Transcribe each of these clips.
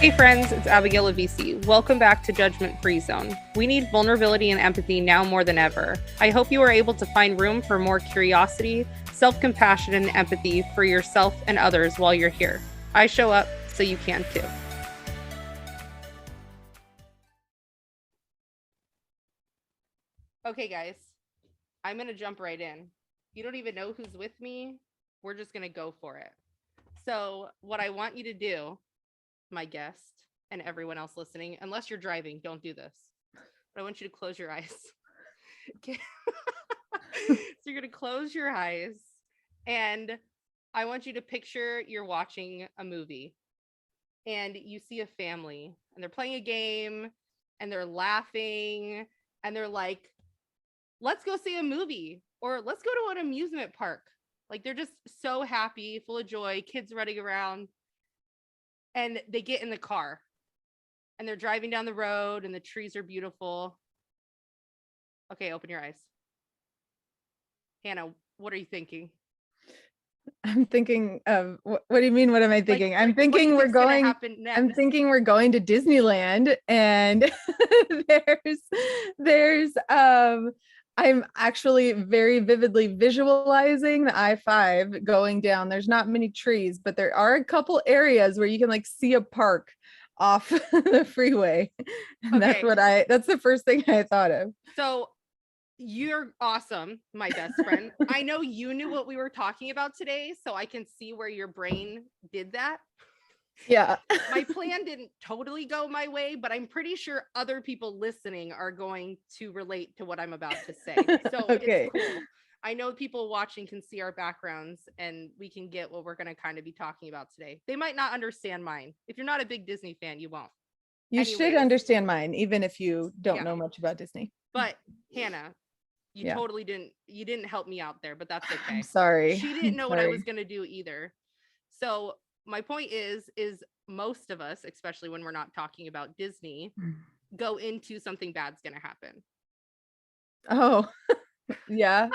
Hey friends, it's Abigail of VC. Welcome back to Judgment Free Zone. We need vulnerability and empathy now more than ever. I hope you are able to find room for more curiosity, self-compassion, and empathy for yourself and others while you're here. I show up so you can too. Okay, guys, I'm going to jump right in. You don't even know who's with me. We're just going to go for it. So what I want you to do, my guest and everyone else listening, unless you're driving, don't do this. But I want you to close your eyes. Okay. So you're going to close your eyes and I want you to picture you're watching a movie and you see a family and they're playing a game and they're laughing and they're like, let's go see a movie or let's go to an amusement park. Like they're just so happy, full of joy, kids running around. And they get in the car and they're driving down the road and the trees are beautiful. Okay, open your eyes. Hannah, what are you thinking? I'm thinking of what do you mean? What am I thinking? I'm thinking we're going. I'm thinking we're going to Disneyland, and there's I'm actually very vividly visualizing the I-5 going down. There's not many trees, but there are a couple areas where you can like see a park off the freeway. And Okay. that's the first thing I thought of. So you're awesome, my best friend. I know you knew what we were talking about today, so I can see where your brain did that. Yeah. My plan didn't totally go my way, but I'm pretty sure other people listening are going to relate to what I'm about to say. So Okay. It's cool. I know people watching can see our backgrounds and we can get what we're going to kind of be talking about today. They might not understand mine. If you're not a big Disney fan, you won't. You should understand mine, even if you don't know much about Disney. But Hannah, you totally didn't help me out there, but that's okay. I'm sorry. She didn't know what I was going to do either. So my point is most of us, especially when we're not talking about Disney, go into something bad's going to happen. Oh, yeah,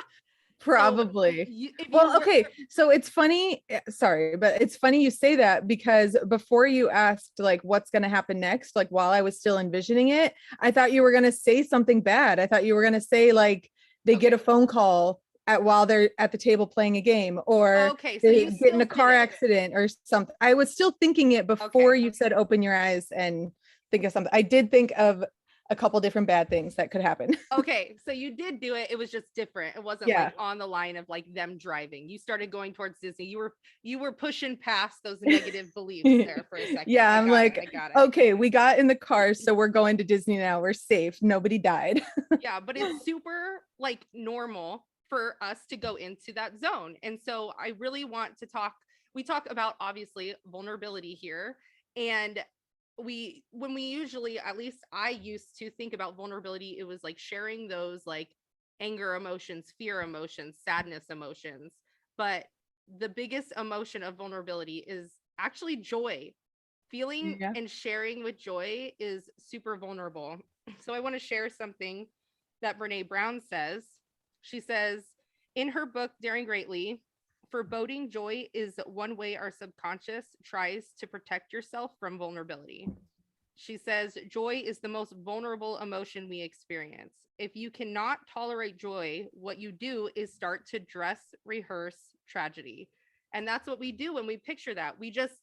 probably. Okay. So it's funny. Sorry, but it's funny you say that because before you asked like what's going to happen next, like while I was still envisioning it, I thought you were going to say something bad. I thought you were going to say like they get a phone call while they're at the table playing a game, or so they get in a car accident or something. I was still thinking it before you said open your eyes and think of something. I did think of a couple different bad things that could happen. Okay, so you did do it. It was just different. It wasn't like on the line of like them driving. You started going towards Disney. You were pushing past those negative beliefs there for a second. Yeah, I'm like, okay, we got in the car, so we're going to Disney now. We're safe. Nobody died. Yeah, but it's super like normal for us to go into that zone. And so I really want to we talk about obviously vulnerability here. And when we usually, at least I used to think about vulnerability, it was like sharing those like anger emotions, fear emotions, sadness emotions. But the biggest emotion of vulnerability is actually joy. Feeling and sharing with joy is super vulnerable. So I want to share something that Brene Brown says. She says in her book, Daring Greatly, foreboding joy is one way our subconscious tries to protect yourself from vulnerability. She says, joy is the most vulnerable emotion we experience. If you cannot tolerate joy, what you do is start to dress, rehearse tragedy. And that's what we do when we picture that. We just,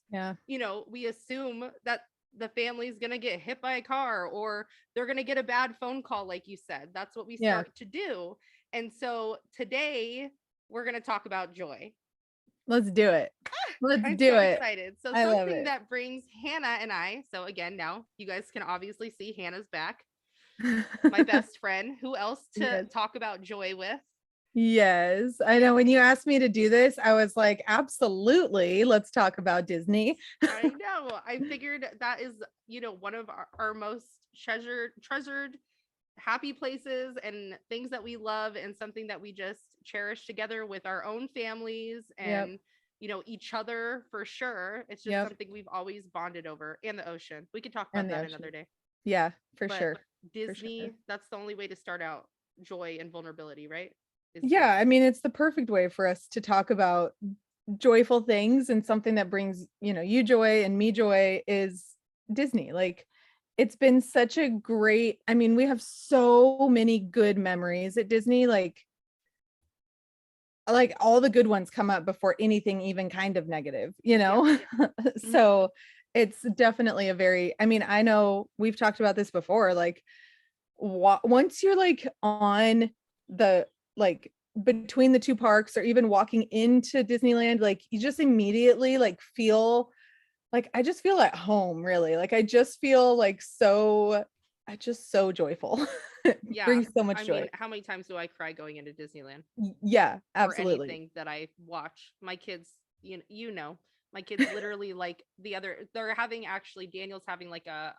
we assume that the family's going to get hit by a car or they're going to get a bad phone call, like you said. That's what we start to do. And so today we're going to talk about joy. Let's do it. I'm so excited. So something that brings Hannah and I, so again, now you guys can obviously see Hannah's back. My best friend. Who else to talk about joy with? Yes, I know. When you asked me to do this, I was like, absolutely. Let's talk about Disney. I know. I figured that is, one of our most treasured happy places and things that we love and something that we just cherish together with our own families and each other for sure. It's just something we've always bonded over, and the ocean. We could talk about that another day. Yeah, for sure. Disney, that's the only way to start out joy and vulnerability, right? Yeah, I mean, it's the perfect way for us to talk about joyful things, and something that brings, you joy and me joy is Disney. Like, it's been such a great, I mean, we have so many good memories at Disney. Like all the good ones come up before anything even kind of negative, you know? Yeah. So it's definitely a very, I mean, I know we've talked about this before, like once you're like on the, like between the two parks or even walking into Disneyland, like you just immediately like feel like, I just feel at home, really. Like I just feel like I just so joyful. It Yeah. brings so much I joy. mean, how many times do I cry going into Disneyland Yeah, for absolutely. anything that I watch? My kids, my kids literally like they're having actually Daniel's having like a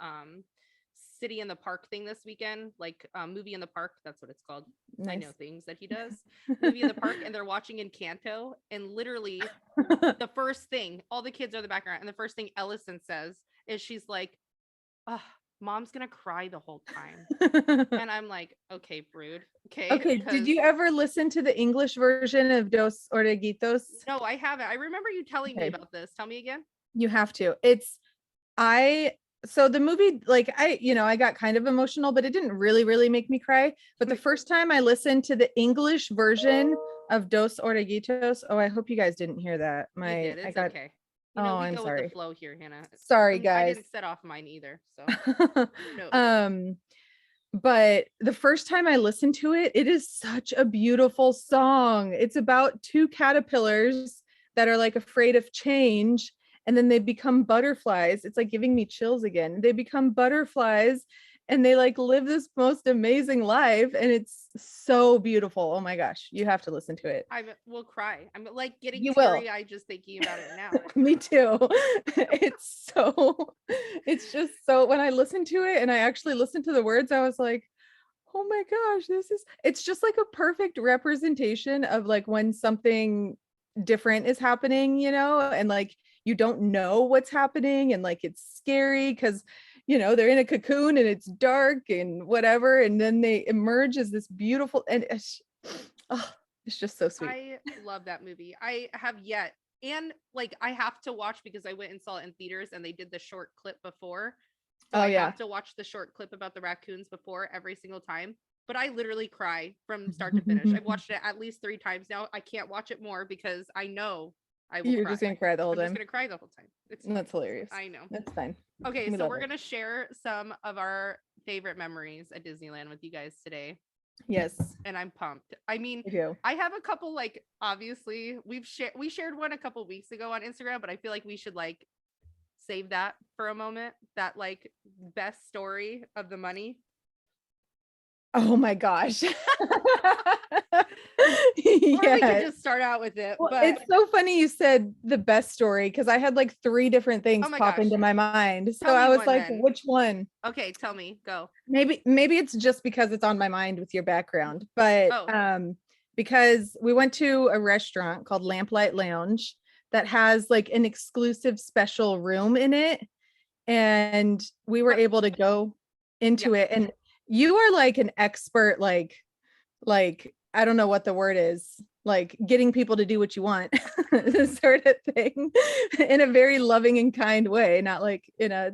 city in the park thing this weekend, like movie in the park. That's what it's called. I know Nice. things that he does. Movie in the park, and they're watching Encanto, and literally the first thing, all the kids are in the background, and the first thing Ellison says is she's like, "Oh, mom's gonna cry the whole time." And I'm like, okay, brood. Okay. Okay, did you ever listen to the English version of Dos Oreguitos? No, I haven't. I remember you telling me Okay, about this. Tell me again. you have to. I so the movie, like I got kind of emotional, but it didn't really make me cry. But the first time I listened to the English version of Dos Oreguitos, oh, I hope you guys didn't hear that. You did. I It's got, okay. oh, We I'm go with the sorry. flow here, Hannah. Sorry, I guys. didn't set off mine either. So who knows? But the first time I listened to it, it is such a beautiful song. It's about two caterpillars that are like afraid of change, and then they become butterflies. It's like giving me chills again. They become butterflies and they like live this most amazing life, and it's so beautiful. Oh my gosh, you have to listen to it. I will cry. I'm like getting You will. teary-eyed just thinking about it now. Me too. It's just so, when I listened to it and I actually listened to the words, I was like, oh my gosh, it's just like a perfect representation of like when something different is happening, and like you don't know what's happening, and like it's scary because they're in a cocoon and it's dark and whatever, and then they emerge as this beautiful, and it's just so sweet. I love that movie. I have yet, and like I have to watch because I went and saw it in theaters and they did the short clip before. So I have to watch the short clip about the raccoons before every single time. But I literally cry from start to finish. I've watched it at least 3 times now. I can't watch it more because I know I will You're cry. just gonna cry the whole I'm time. just gonna cry the whole time. That's hilarious. I know. That's fine. Okay, so we're gonna share some of our favorite memories at Disneyland with you guys today. Yes. And I'm pumped. I mean, You. I have a couple, like, obviously we shared one a couple weeks ago on Instagram, but I feel like we should like save that for a moment. That like best story of the money. Oh my gosh. Or we could just start out with it. Well, but it's so funny you said the best story, because I had like 3 different things pop into my mind. So I was like, which one? Okay, tell me. Go. Maybe it's just because it's on my mind with your background, but because we went to a restaurant called Lamplight Lounge that has like an exclusive special room in it, and we were able to go into it, and you are like an expert, like I don't know what the word is, like getting people to do what you want sort of thing, in a very loving and kind way, not like in a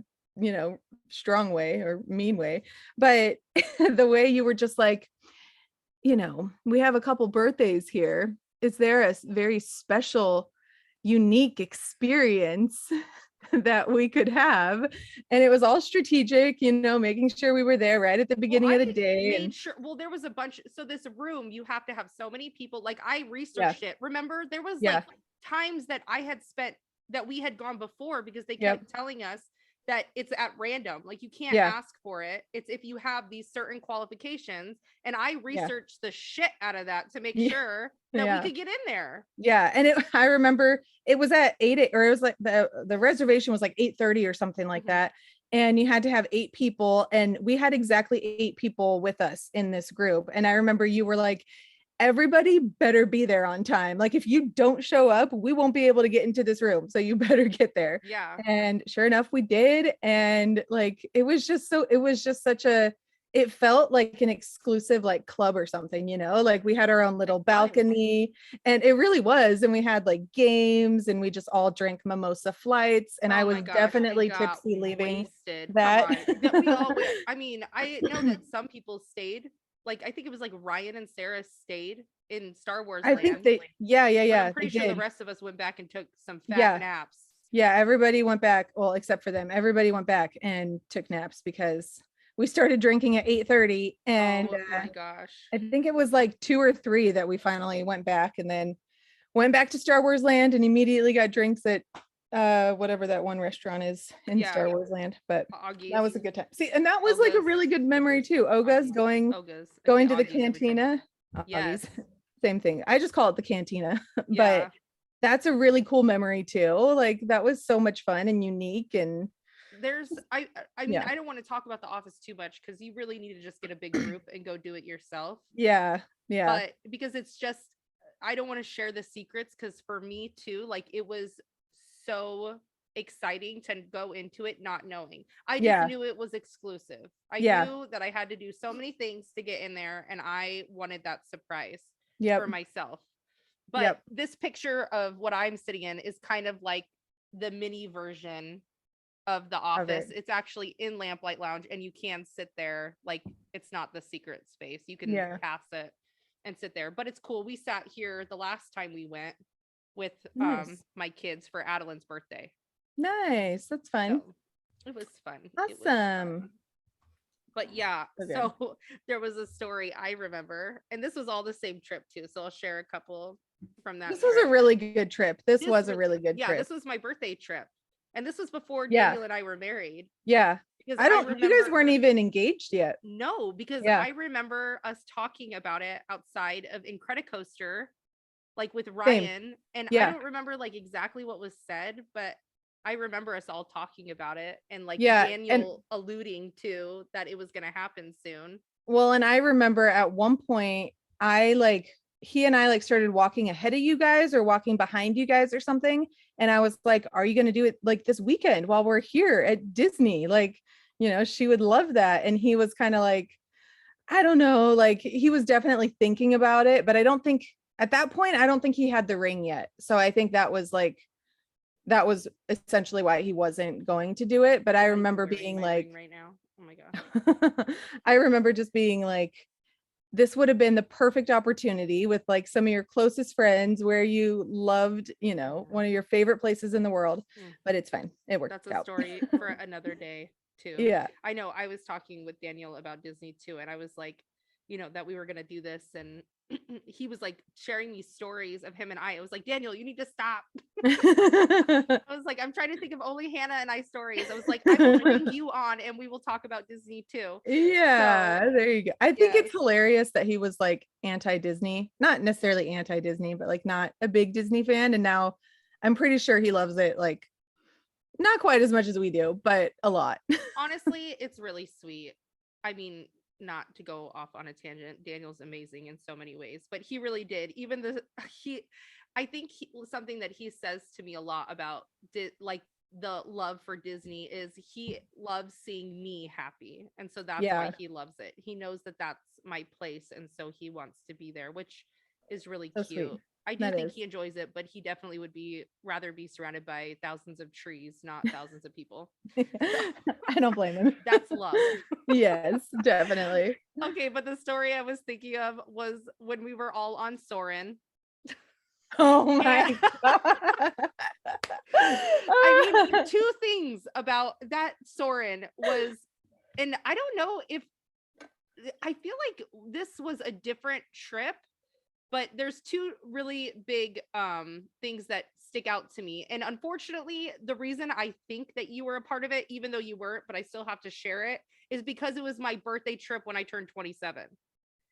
strong way or mean way, but the way you were just like, we have a couple birthdays here, is there a very special unique experience that we could have? And it was all strategic, making sure we were there right at the beginning of the day. Well, there was a bunch. So this room, you have to have so many people. Like I researched it. Remember, there was like times that I had spent that we had gone before because they kept telling us that it's at random. Like you can't ask for it. It's if you have these certain qualifications. And I researched the shit out of that to make sure that we could get in there. Yeah. And I remember it was at 8, or it was like the reservation was like 8:30 or something like that. And you had to have 8 people. And we had exactly 8 people with us in this group. And I remember you were like, everybody better be there on time. Like if you don't show up, we won't be able to get into this room. So you better get there. Yeah. And sure enough, we did. And like, it was just such a it felt like an exclusive like club or something, like we had our own little balcony, and it really was. And we had like games, and we just all drank mimosa flights, and I Oh was my gosh, and definitely got tipsy leaving wasted. Come that. on. That we all went. I mean, I know that some people stayed. Like I think it was like Ryan and Sarah stayed in Star Wars I think land, they, but I'm they pretty sure the did. rest of us went back and took some fat Yeah. naps. Yeah, everybody went back. Well, except for them. Everybody went back and took naps because we started drinking at 8:30, and Oh my gosh. I think it was like 2 or 3 that we finally went back, and then went back to Star Wars Land and immediately got drinks at whatever that one restaurant is in Yeah, Star Wars Land. But Augie's, that was a good time. See, and that was like a Oga's, really good memory too. Oga's Oga's. I say going to the Augie's every time. cantina. Yes. Augie's. Same thing. I just call it the cantina, but Yeah. that's a really cool memory too. Like that was so much fun and unique. And There's I mean, yeah, I don't want to talk about the office too much because you really need to just get a big group and go do it yourself. yeah, yeah, But because it's just I don't want to share the secrets because for me too, like it was so exciting to go into it not knowing. I just yeah, knew it was exclusive. I yeah, knew that I had to do so many things to get in there and I wanted that surprise for yep, myself. But yep, this picture of what I'm sitting in is kind of like the mini version of the of office. it. It's actually in Lamplight Lounge and you can sit there. Like it's not the secret space. You can Yeah, pass it and sit there. But it's cool. We sat here the last time we went with nice, my kids for Adeline's birthday. nice. That's fun. So it was fun. It was Awesome. fun. But yeah, Okay. so there was a story I remember, and this was all the same trip too. So I'll share a couple from that This was a trip. really good trip. This This was a really good yeah, trip. this was my birthday trip. And this was before Yeah, Daniel and I were married yeah. because I I don't, you guys remember weren't even engaged yet. no, because Yeah, I remember us talking about it outside of Incredicoaster, like with same. Ryan, and I Yeah, don't remember like exactly what was said, but I remember us all talking about it and like yeah. And Daniel alluding to that it was going to happen soon. well, and I remember at one point, he and I like started walking ahead of you guys or walking behind you guys or something. And I was like, are you going to do it like this weekend while we're here at Disney? Like, she would love that. And he was kind of like, I don't know, like he was definitely thinking about it, but I don't think at that point, I don't think he had the ring yet. So I think that was essentially why he wasn't going to do it. But I I'm like remember wearing being my like, ring right now. Oh my gosh. I remember just being like, this would have been the perfect opportunity with like some of your closest friends where you loved, one of your favorite places in the world, Mm, but it's fine. It worked that's a out. story for another day too. Yeah. I know I was talking with Daniel about Disney too, and I was like, that we were going to do this. And he was like sharing these stories of him and I was like, Daniel, you need to stop. I was like, I'm trying to think of only Hannah and I stories. I was like, I will bring you on and we will talk about Disney too. Yeah, So there you go. I think yes, it's hilarious that he was like anti-Disney, not necessarily anti-Disney, but like not a big Disney fan. And now I'm pretty sure he loves it, like not quite as much as we do, but a lot. honestly, it's really sweet. I mean, not to go off on a tangent, Daniel's amazing in so many ways, but he really did. Even he, I think something that he says to me a lot about like the love for Disney is he loves seeing me happy. And so that's why Yeah, he loves it. He knows that that's my place. And so he wants to be there, which is really so cute. sweet. I do That think is. he enjoys it, but he definitely would rather be surrounded by thousands of trees, not thousands of people. So I don't blame him. that's love. Yes, definitely. Okay, but the story I was thinking of was when we were all on Soren. Oh And my God. I mean, two things about that Soren was, and I don't know if I feel like this was a different trip, but there's two really big things that stick out to me. And unfortunately, the reason I think that you were a part of it, even though you weren't, but I still have to share it, is because it was my birthday trip when I turned 27.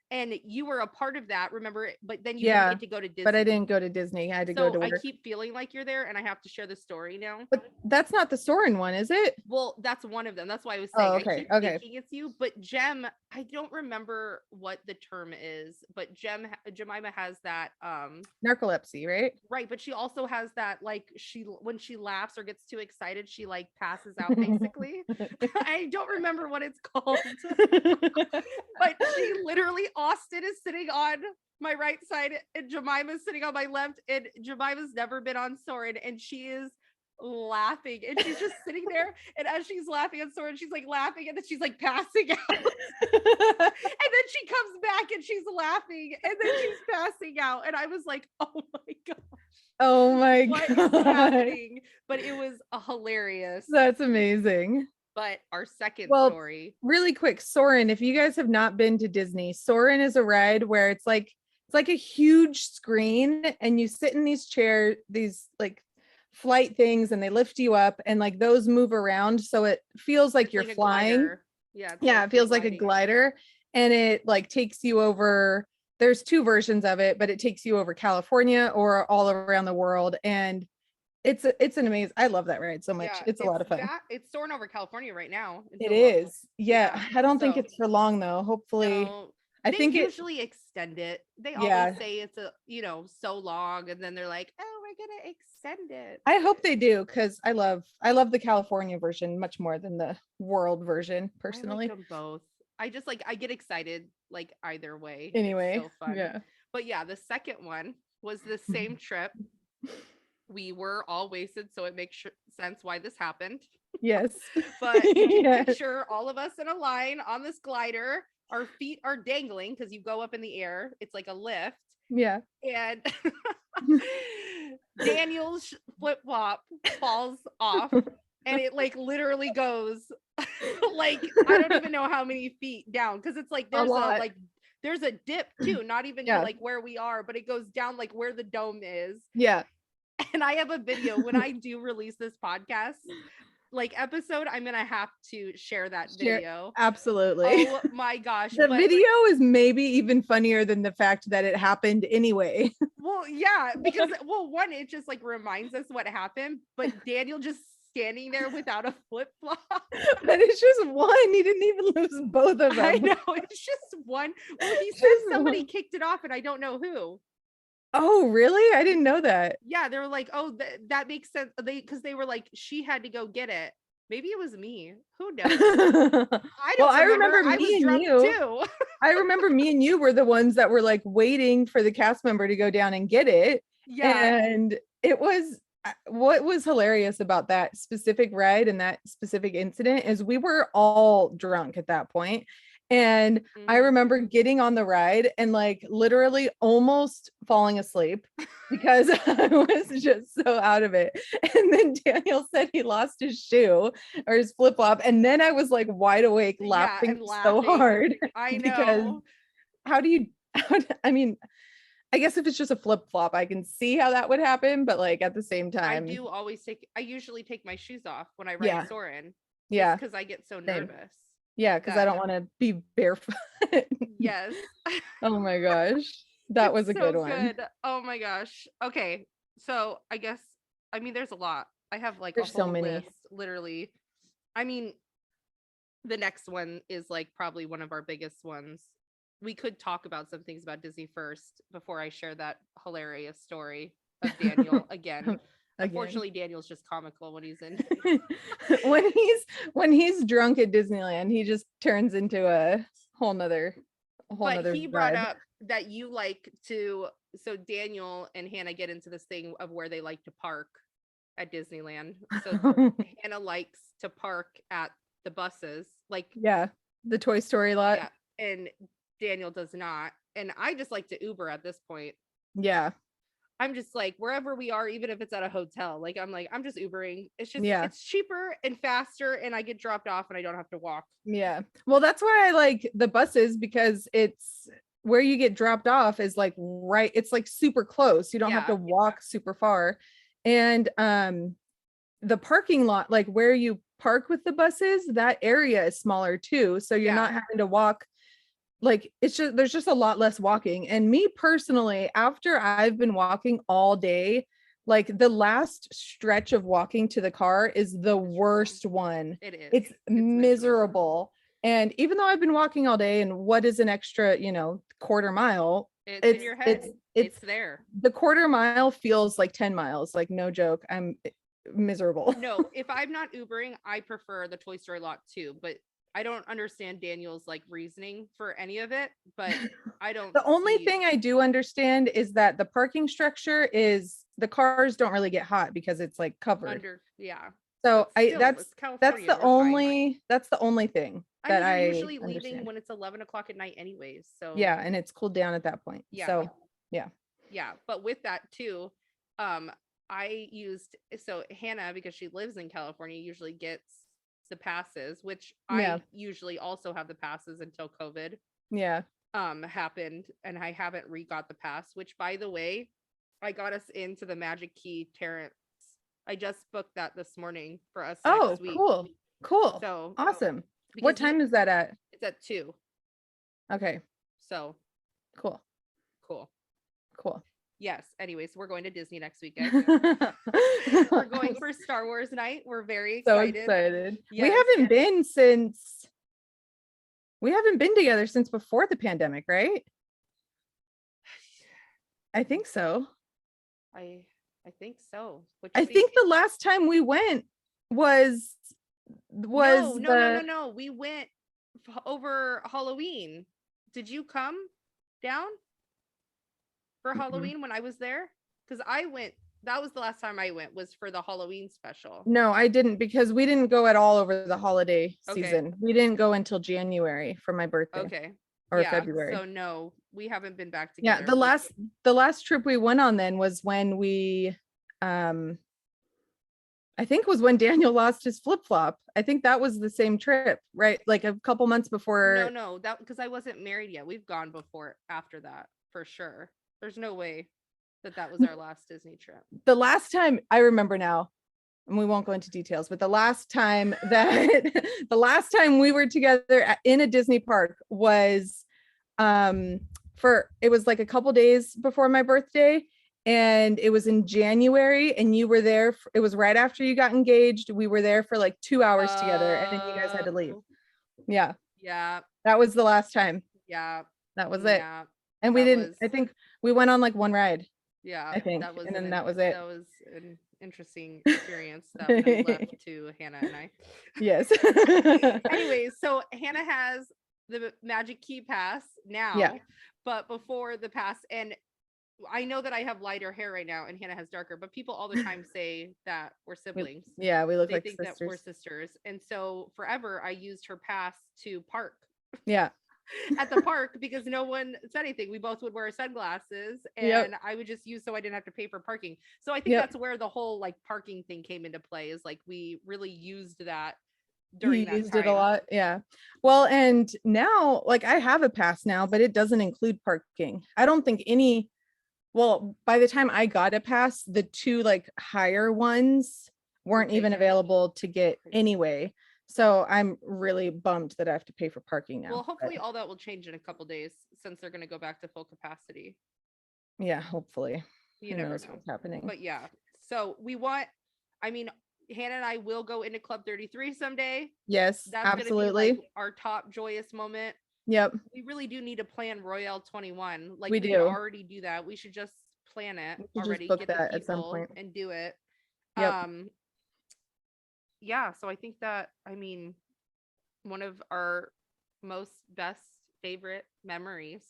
and you were a part of that, remember? But then you didn't Yeah, get to go to Disney. but I didn't go to Disney. I had to go to So I work. keep feeling like you're there, and I have to share the story now. But that's not the Soarin' one, is it? Well, that's one of them. That's why I was saying I keep Okay. thinking it's you. But Jem, I don't remember what the term is, but Jemima has that Narcolepsy, right? right, but she also has that, like, she when she laughs or gets too excited, she like passes out basically. I don't remember what it's called. But she literally, Austin is sitting on my right side and Jemima's sitting on my left, and Jemima's never been on Soren, and she is laughing, and she's just sitting there, and as she's laughing on Soren, she's like laughing, and then she's like passing out. And then she comes back and she's laughing, and then she's passing out, and I was like, oh my god, Oh my what god, is happening? But it was a hilarious. That's amazing. But our second story, really quick, Soarin', if you guys have not been to Disney, Soarin' is a ride where it's like a huge screen, and you sit in these chairs, these like flight things, and they lift you up, and like those move around, so it feels like you're like flying. Yeah, it feels like a glider, and it like takes you over. There's two versions of it, but it takes you over California or all around the world, and it's an amazing. I love that ride so much. Yeah, it's a lot of fun. It's soaring over California right now. It is. Yeah. I don't think it's for long though. Hopefully. No, I think usually extend it. They always say it's so long, and then they're like, oh, we're gonna extend it. I hope they do, because I love the California version much more than the world version personally. I like them both. I just I get excited like either way. Anyway, it's so fun. Yeah. But yeah, the second one was the same trip. We were all wasted, so it makes sense why this happened. Yes. But you can picture all of us in a line on this glider. Our feet are dangling because you go up in the air. It's like a lift. Yeah. And Daniel's flip-flop falls off, and it like literally goes like I don't even know how many feet down, because it's like there's a dip too, not even to like where we are, but it goes down like where the dome is. Yeah. And I have a video when I do release this podcast episode, I'm gonna have to share that video. Absolutely. Oh my gosh. The video is maybe even funnier than the fact that it happened anyway. Well, yeah, because one, it just reminds us what happened, but Daniel just standing there without a flip-flop. But it's just one. He didn't even lose both of them. I know, it's just one. Well, he said somebody kicked it off, and I don't know who. Oh, really? I didn't know that. Yeah, they were like, oh, that makes sense. Because they were like, she had to go get it. Maybe it was me. Who knows? I remember me and you too. I remember me and you were the ones that were waiting for the cast member to go down and get it. Yeah. And it was, what was hilarious about that specific ride and that specific incident is we were all drunk at that point. And I remember getting on the ride and literally almost falling asleep because I was just so out of it. And then Daniel said he lost his shoe or his flip-flop. And then I was wide awake laughing so hard. I know. Because I guess if it's just a flip-flop, I can see how that would happen. But at the same time, I usually take my shoes off when I ride Soarin'. Yeah. Because I get so nervous. Yeah, because I don't want to be barefoot. Yes. Oh my gosh. That was a good one. Good. Oh my gosh. Okay. So I guess, there's a lot. I have there's a whole so many list, literally. The next one is probably one of our biggest ones. We could talk about some things about Disney first before I share that hilarious story of Daniel again. Unfortunately, Daniel's just comical when he's in. when he's drunk at Disneyland, he just turns into a whole nother But he brought up that you like to. So Daniel and Hannah get into this thing of where they like to park at Disneyland. So Hannah likes to park at the buses, the Toy Story lot. Yeah, and Daniel does not. And I just like to Uber at this point. Yeah. I'm just wherever we are, even if it's at a hotel, I'm just Ubering. It's just, it's cheaper and faster, and I get dropped off and I don't have to walk. Yeah. Well, that's why I like the buses, because it's where you get dropped off is right. It's super close. You don't have to walk super far. And the parking lot, where you park with the buses, that area is smaller too. So you're not having to walk like there's just a lot less walking. And me personally, after I've been walking all day, like the last stretch of walking to the car is the worst one. It is. It's miserable. And even though I've been walking all day, and what is an extra, quarter mile? It's in your head. It's there. The quarter mile feels like 10 miles, like no joke. I'm miserable. No, if I'm not Ubering, I prefer the Toy Story lot too, but I don't understand Daniel's like reasoning for any of it, but I don't. The only thing I do understand is that the parking structure is, the cars don't really get hot because it's like covered. Yeah. So that's the only thing that I mean, you're I usually understand. leaving when it's 11 o'clock at night anyways. So yeah, and it's cooled down at that point. Yeah. So yeah. But with that too, so Hannah, because she lives in California, usually gets the passes, which I usually also have the passes until COVID happened, and I haven't re-got the pass, which by the way, I got us into the Magic Key Terrace. I just booked that this morning for us next week. Cool. So awesome. What time is that at? It's at 2. Okay. So cool. Yes. Anyways, we're going to Disney next weekend. We're going for Star Wars night. We're very excited. So excited. Yes. We haven't been together since before the pandemic, right? I think so. I think so. I think the last time we went was no. We went over Halloween. Did you come down for Halloween when I was there? Because I went. That was the last time I went, was for the Halloween special. No, I didn't, because we didn't go at all over the holiday season. We didn't go until January for my birthday. Okay. Or February. So no, we haven't been back together. Yeah, the last trip we went on then was when we I think was when Daniel lost his flip-flop. I think that was the same trip, right? Like a couple months before. No, that because I wasn't married yet. We've gone before after that for sure. There's no way that was our last Disney trip. The last time I remember now, and we won't go into details, but the last time we were together in a Disney park was it was like a couple days before my birthday, and it was in January, and you were there. It was right after you got engaged. We were there for like 2 hours together, and then you guys had to leave. Yeah. That was the last time. Yeah. That was it. And we didn't, I think we went on like one ride. Yeah. I think. And then that was it. That was an interesting experience that I left to Hannah and I. Yes. Anyways, so Hannah has the Magic Key Pass now, but before the pass, and I know that I have lighter hair right now and Hannah has darker, but people all the time say that we're siblings. We look like sisters. That we're sisters. And so forever I used her pass to park. Yeah. At the park, because no one said anything. We both would wear sunglasses, and I would just use, so I didn't have to pay for parking. So I think that's where the whole like parking thing came into play, is like we really used that during that used time. It a lot. Yeah. Well, and now like I have a pass now, but it doesn't include parking. I don't think by the time I got a pass, the 2 like higher ones weren't even available to get anyway. So I'm really bummed that I have to pay for parking now. Well, hopefully all that will change in a couple days, since they're going to go back to full capacity. Yeah, hopefully. You never know what's happening. But yeah, so Hannah and I will go into Club 33 someday. Yes, that's absolutely. Gonna be like our top joyous moment. Yep. We really do need to plan Royale 21. Like we do already do that. We should just plan it already. Get that at some point and do it. Yep. Yeah, so I think that, one of our best favorite memories.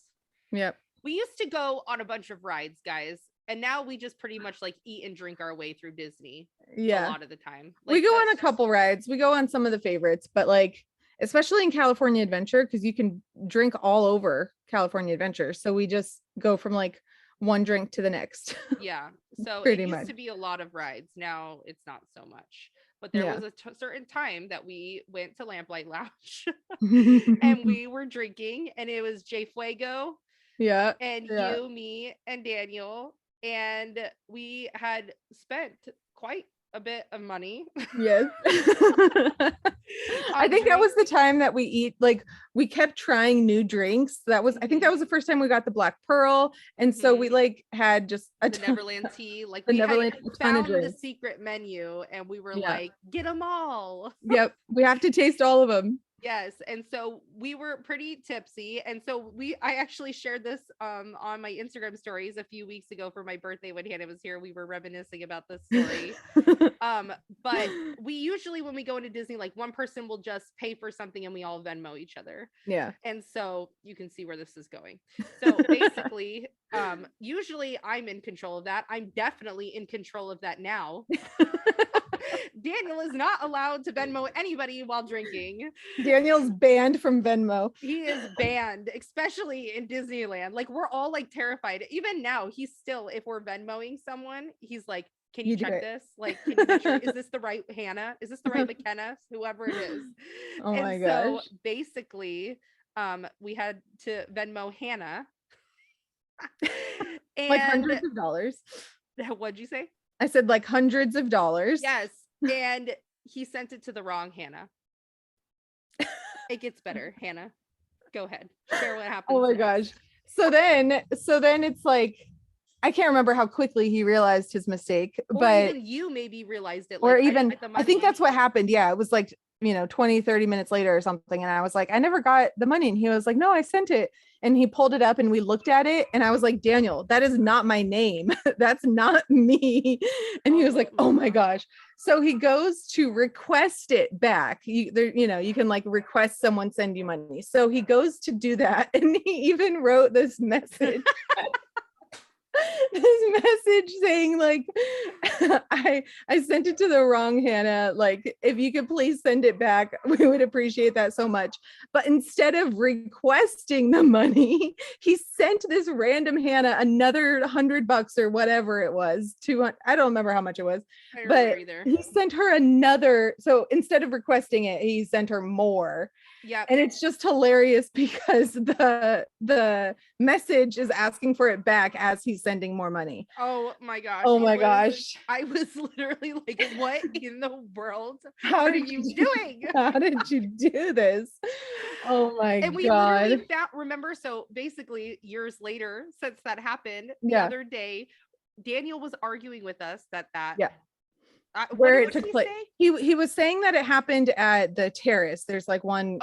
Yep. We used to go on a bunch of rides, guys, and now we just pretty much like eat and drink our way through Disney. A lot of the time. Like, we go on a couple rides. We go on some of the favorites, but like, especially in California Adventure, because you can drink all over California Adventure. So we just go from like one drink to the next. Yeah. So Pretty it used much. to be a lot of rides. Now it's not so much. But there was a certain time that we went to Lamplight Lounge and we were drinking, and it was Jay Fuego. Yeah. And you, me, and Daniel. And we had spent quite a bit of money. Yes. I think that was the time that we kept trying new drinks. I think that was the first time we got the Black Pearl. And so we had just the Neverland tea. Like we had found the secret menu and we were like, get them all. Yep. We have to taste all of them. Yes. And so we were pretty tipsy. And so I actually shared this on my Instagram stories a few weeks ago for my birthday when Hannah was here. We were reminiscing about this story. But we usually, when we go into Disney, like one person will just pay for something and we all Venmo each other. Yeah. And so you can see where this is going. So basically, usually I'm in control of that. I'm definitely in control of that now. Daniel is not allowed to Venmo anybody while drinking. Daniel's banned from Venmo. He is banned, especially in Disneyland. Like we're all like terrified. Even now, he's still, if we're Venmoing someone, he's like, can you check this? Like, can you make sure, is this the right Hannah? Is this the right McKenna? Whoever it is. Oh my gosh. So basically, we had to Venmo Hannah. And like hundreds of dollars. What'd you say? I said like hundreds of dollars. Yes. And he sent it to the wrong Hannah. It gets better. Hannah, go ahead. Share what happened. Oh my gosh. So then it's like, I can't remember how quickly he realized his mistake, but even you maybe realized it. Or even, I think that's what happened. Yeah. It was like, 20-30 minutes later or something. And I was like, I never got the money. And he was like, no, I sent it. And he pulled it up and we looked at it. And I was like, Daniel, that is not my name. That's not me. And he was like, oh my gosh. So he goes to request it back. You can like request someone send you money. So he goes to do that. And he even wrote this message. This message saying like, I sent it to the wrong Hannah. Like, if you could please send it back, we would appreciate that so much. But instead of requesting the money, he sent this random Hannah another $100 or whatever it was. 200. I don't remember how much it was, but he sent her another. So instead of requesting it, he sent her more. Yeah. And it's just hilarious because the message is asking for it back as he's sending more money. Oh my gosh. Oh my gosh. I was literally like, what in the world are you doing? How did you do this? Oh my God. And we literally remember, so basically years later, since that happened, the other day, Daniel was arguing with us that where it took place. He was saying that it happened at the Terrace. There's like one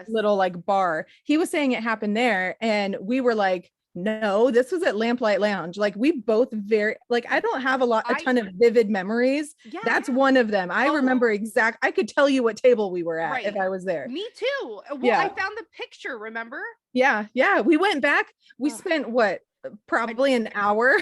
little like bar. He was saying it happened there. And we were like, no, this was at Lamplight Lounge. Like we both I don't have a ton of vivid memories. Yeah, that's one of them. I remember I could tell you what table we were at if I was there. Me too. Well, I found the picture, remember? Yeah. Yeah. We went back. We spent probably an hour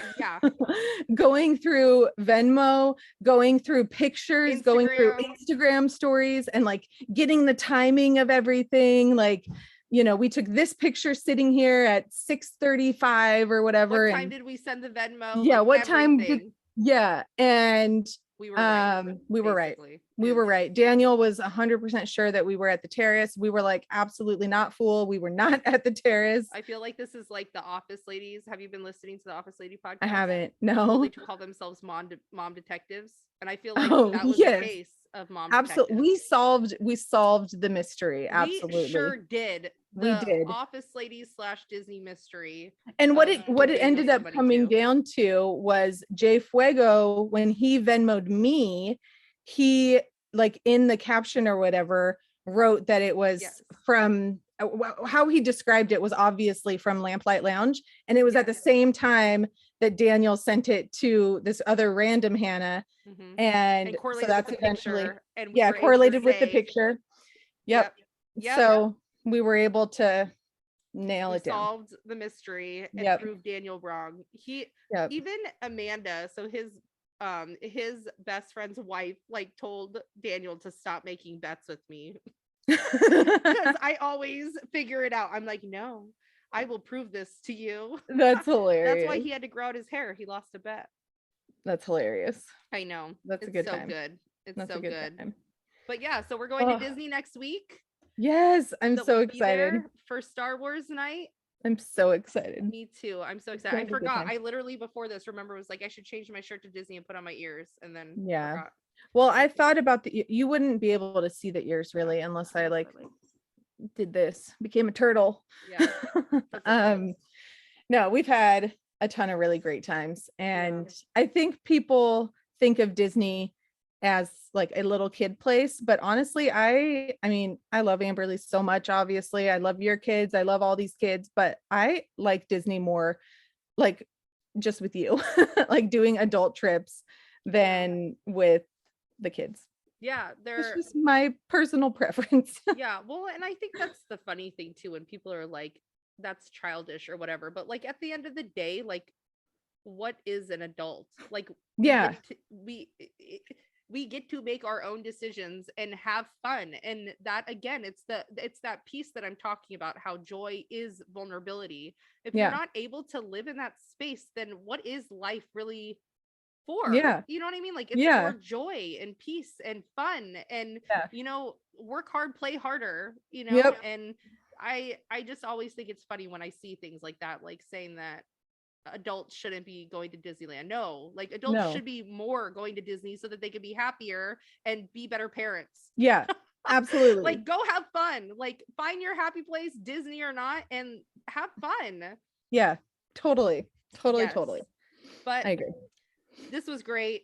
going through Venmo, going through pictures, going through Instagram stories and like getting the timing of everything. Like, we took this picture sitting here at 6:35 or whatever. What time did we send the Venmo? Yeah. What time and we were right. We were right. Daniel was 100% sure that we were at the Terrace. We were like, absolutely not, fool. We were not at the Terrace. I feel like this is like the Office Ladies. Have you been listening to the Office Lady podcast? I haven't. No. They call themselves mom detectives. And I feel like that was the case of mom absolutely detectives. We solved the mystery. Absolutely. We sure did. We did. Office Ladies / Disney mystery. And what it ended up coming down to was Jay Fuego, when he Venmo'd me, he like in the caption or whatever wrote that it was from how he described it was obviously from Lamplight Lounge. And it was at the same time that Daniel sent it to this other random Hannah. And so that's eventually correlated with the picture. Yep. So we were able to nail it down. Solved the mystery and proved Daniel wrong. Even Amanda, so his best friend's wife like told Daniel to stop making bets with me. Because I always figure it out. I'm like, no, I will prove this to you. That's hilarious. That's why he had to grow out his hair. He lost a bet. That's hilarious. I know. That's a good time. It's so good. But yeah, so we're going to Disney next week. Yes, I'm so excited for Star Wars night. I'm so excited. Me too. I'm so excited. I forgot. I literally before this was like I should change my shirt to Disney and put on my ears, and then forgot. Well, I thought about you wouldn't be able to see the ears really unless I like did this, became a turtle. Yeah. No, we've had a ton of really great times. And I think people think of Disney as like a little kid place, but honestly, I mean, I love Amberly so much. Obviously, I love your kids. I love all these kids, but I like Disney more like just with you, like doing adult trips than with the kids. Yeah, it's just my personal preference. Yeah, well, and I think that's the funny thing too, when people are like, that's childish or whatever, but like at the end of the day, like, what is an adult? Like, yeah, we get to make our own decisions and have fun. And that, again, it's that piece that I'm talking about, how joy is vulnerability. If you're not able to live in that space, then what is life really for? Yeah, you know what I mean? Like, it's for joy and peace and fun, and you know, work hard, play harder, you know. And I just always think it's funny when I see things like that, like saying that adults shouldn't be going to Disneyland. No, like adults should be more going to Disney so that they can be happier and be better parents. Yeah, absolutely. Like, go have fun, like find your happy place, Disney or not, and have fun. Yeah, totally. But I agree. This was great.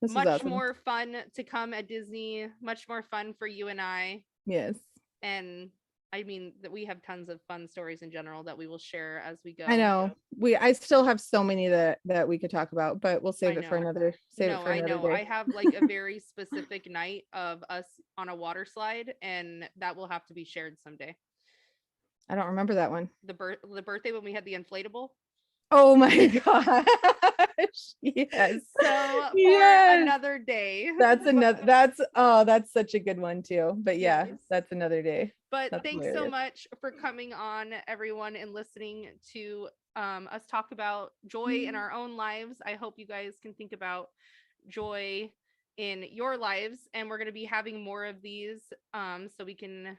Much awesome. More fun to come at Disney, much more fun for you and I. Yes. And I mean, that we have tons of fun stories in general that we will share as we go. I know I still have so many that we could talk about, but we'll save it for another day. I have like a very specific night of us on a water slide, and that will have to be shared someday. I don't remember that one. The birthday when we had the inflatable. Oh my gosh. Yes. So for another day. That's such a good one too. But yeah, that's another day. But thanks so much for coming on, everyone, and listening to us talk about joy in our own lives. I hope you guys can think about joy in your lives, and we're going to be having more of these so we can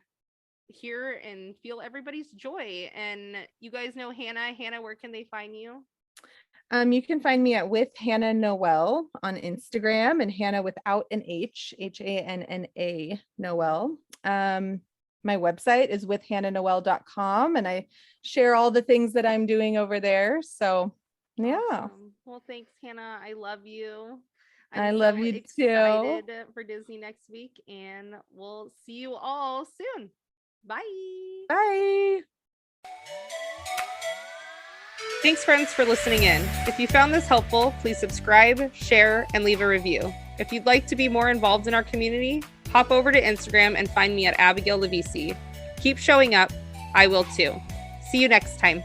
hear and feel everybody's joy. And you guys know Hanna, where can they find you? You can find me at with Hanna Noel on Instagram, and Hanna without an H, Hanna Noel. My website is withhannanoel.com, and I share all the things that I'm doing over there. So yeah. Awesome. Well, thanks, Hanna. I love you. I love you too. For Disney next week, and we'll see you all soon. Bye. Bye. Thanks, friends, for listening in. If you found this helpful, please subscribe, share, and leave a review. If you'd like to be more involved in our community, hop over to Instagram and find me at Abigail Levisi. Keep showing up. I will too. See you next time.